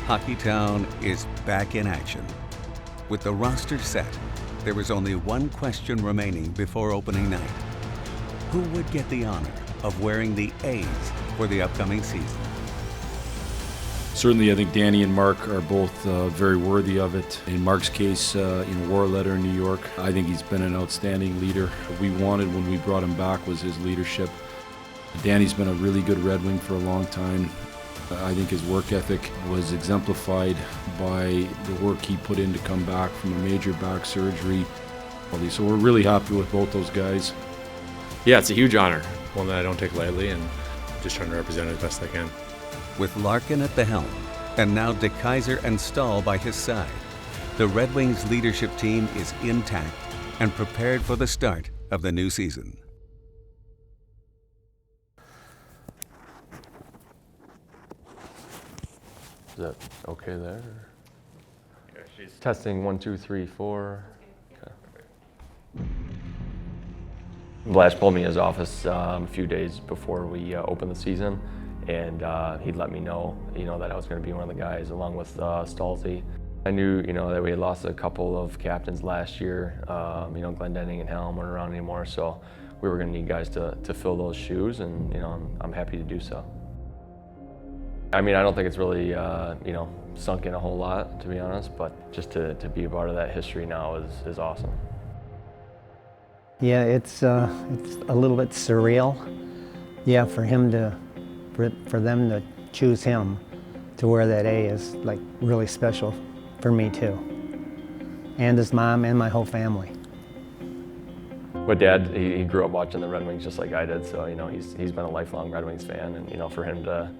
Hockeytown is back in action. With the roster set, there was only one question remaining before opening night. Who would get the honor of wearing the A's for the upcoming season? Certainly, I think Danny and Marc are both very worthy of it. In Marc's case, War Letter in New York, I think he's been an outstanding leader. What we wanted when we brought him back was his leadership. Danny's been a really good Red Wing for a long time. I think his work ethic was exemplified by the work he put in to come back from a major back surgery. So we're really happy with both those guys. Yeah, it's a huge honor, one that I don't take lightly, and just trying to represent it as best I can. With Larkin at the helm, and now DeKeyser and Staal by his side, the Red Wings leadership team is intact and prepared for the start of the new season. Is that okay there? Okay, she's testing 1, 2, 3, 4. Okay. Blash pulled me in his office a few days before we opened the season, and he'd let me know, that I was going to be one of the guys along with Stalzy. I knew, that we had lost a couple of captains last year. Glendening and Helm weren't around anymore, so we were going to need guys to fill those shoes, and I'm happy to do so. I don't think it's really, sunk in a whole lot, to be honest, but just to be a part of that history now is awesome. Yeah, it's a little bit surreal. Yeah, for them to choose him to wear that A is like really special for me too, and his mom and my whole family. But Dad, he grew up watching the Red Wings just like I did, so he's been a lifelong Red Wings fan, and for him to,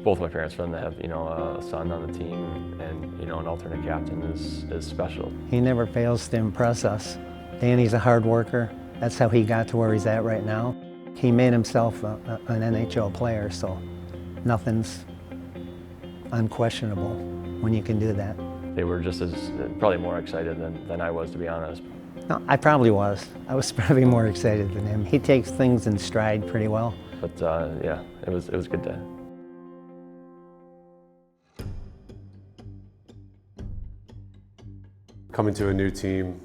both my parents, for them to have a son on the team and an alternate captain is special. He never fails to impress us. Danny's a hard worker. That's how he got to where he's at right now. He made himself an NHL player, so nothing's unquestionable when you can do that. They were just probably more excited than I was, to be honest. No, I probably was. I was probably more excited than him. He takes things in stride pretty well. But yeah, it was a good day. Coming to a new team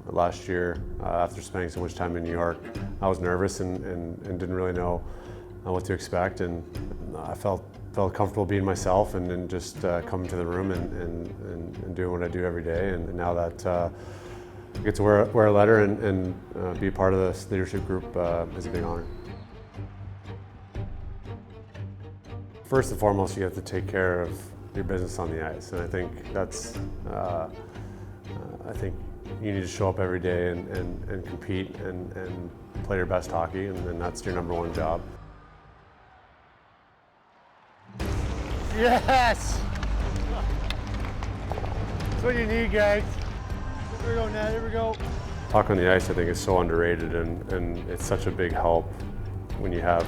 last year, after spending so much time in New York, I was nervous and didn't really know what to expect, and I felt comfortable being myself and then just coming to the room and doing what I do every day. And now that I get to wear a letter and be a part of this leadership group is a big honor. First and foremost, you have to take care of your business on the ice, and I think that's I think you need to show up every day and compete and play your best hockey, and that's your number one job. Yes! That's what you need, guys. Here we go, Nat, here we go. Talk on the ice, I think, is so underrated, and it's such a big help when you have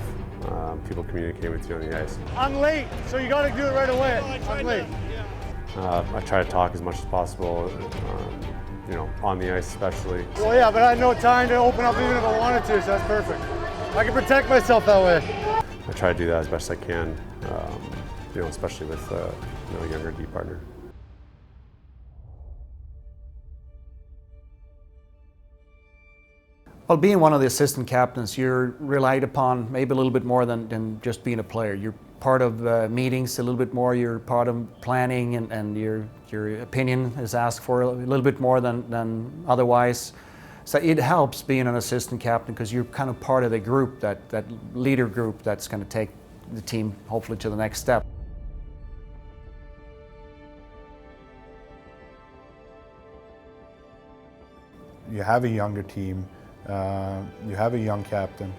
people communicating with you on the ice. I'm late, so you got to do it right away. I'm late. I try to talk as much as possible, on the ice especially. Well, yeah, but I had no time to open up even if I wanted to, so that's perfect. I can protect myself that way. I try to do that as best I can, especially with a younger D partner. Well, being one of the assistant captains, you're relied upon maybe a little bit more than just being a player. You're part of meetings a little bit more, you're part of planning, and your opinion is asked for a little bit more than otherwise. So it helps being an assistant captain because you're kind of part of the group, that leader group that's going to take the team hopefully to the next step. You have a younger team. You have a young captain.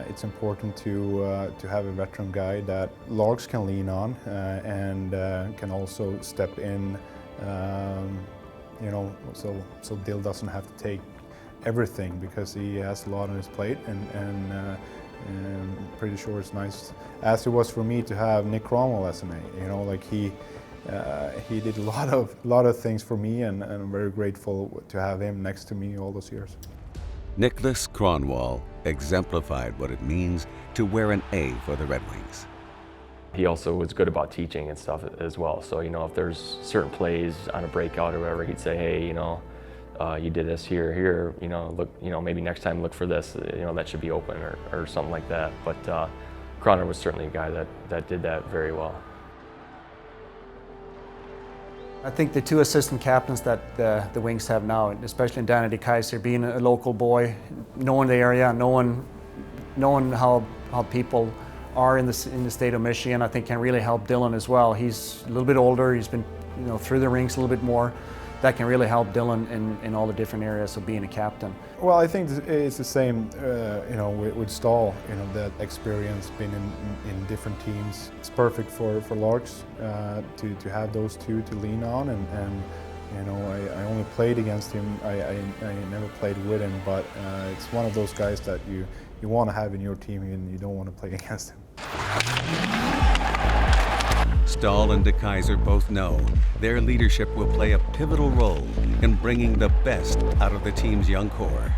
It's important to have a veteran guy that Larks can lean on and can also step in. So Dill doesn't have to take everything because he has a lot on his plate, and I'm pretty sure it's nice, as it was for me, to have Nick Cromwell as an A. He did a lot of things for me, and I'm very grateful to have him next to me all those years. Nicholas Kronwall exemplified what it means to wear an A for the Red Wings. He also was good about teaching and stuff as well. So, you know, if there's certain plays on a breakout or whatever, he'd say, hey, you know, you did this here, you know, look, you know, maybe next time look for this, you know, that should be open or something like that. But Croner was certainly a guy that did that very well. I think the two assistant captains that the Wings have now, especially Danny DeKeyser, being a local boy, knowing the area, knowing how people are in the state of Michigan, I think can really help Dylan as well. He's a little bit older, he's been, you know, through the rinks a little bit more. That can really help Dylan in all the different areas of being a captain. Well, I think it's the same, you know, with Staal. You know, that experience, being in different teams. It's perfect for Larks to have those two to lean on. And you know, I only played against him. I never played with him, but it's one of those guys that you want to have in your team, and you don't want to play against him. Staal and DeKeyser both know their leadership will play a pivotal role in bringing the best out of the team's young core.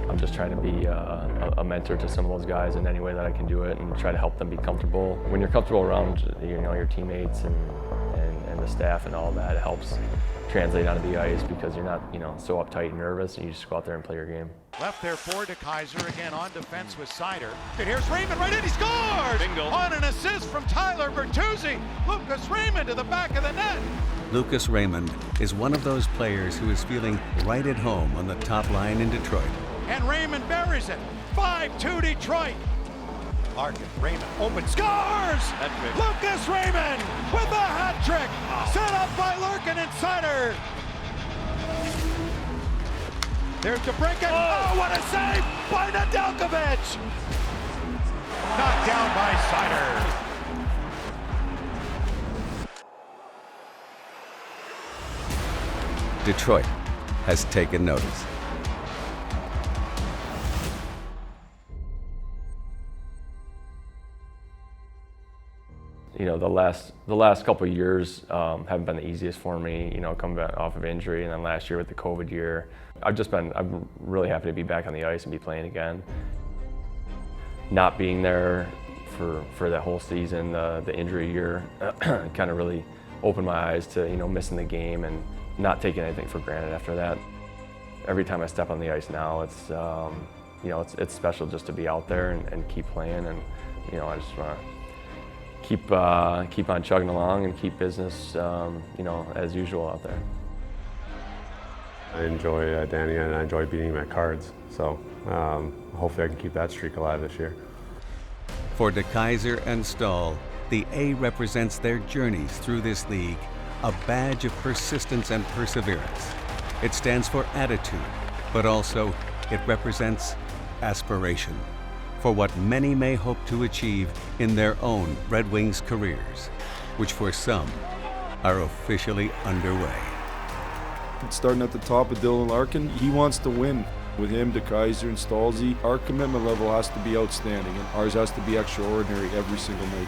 I'm just trying to be a mentor to some of those guys in any way that I can do it, and try to help them be comfortable. When you're comfortable around, you know, your teammates and the staff and all that, it helps translate onto the ice because you're not, you know, so uptight and nervous, and you just go out there and play your game. Left there for DeKeyser, again on defense with Seider. And here's Raymond right in, he scores! Bingo. On an assist from Tyler Bertuzzi. Lucas Raymond to the back of the net. Lucas Raymond is one of those players who is feeling right at home on the top line in Detroit. And Raymond buries it. 5-2 Detroit. Larkin, Raymond, open, scores! Lucas Raymond with a hat trick! Set up by Larkin and Seider. There's the break it. Oh, what a save by Nedeljkovic! Knocked down by Seider. Detroit has taken notice. You know, the last couple of years haven't been the easiest for me, you know, coming back off of injury, and then last year with the COVID year. I'm really happy to be back on the ice and be playing again. Not being there for that whole season, the injury year, kind of really opened my eyes to, you know, missing the game and not taking anything for granted after that. Every time I step on the ice now, it's, you know, it's special just to be out there and keep playing, and, you know, I just want to keep on chugging along and keep business, you know, as usual out there. I enjoy Danny, and I enjoy beating him at cards. So hopefully I can keep that streak alive this year. For DeKeyser and Staal, the A represents their journeys through this league, a badge of persistence and perseverance. It stands for attitude, but also it represents aspiration for what many may hope to achieve in their own Red Wings careers, which for some are officially underway. Starting at the top of Dylan Larkin, he wants to win. With him, DeKeyser and Stalzy, our commitment level has to be outstanding, and ours has to be extraordinary every single night.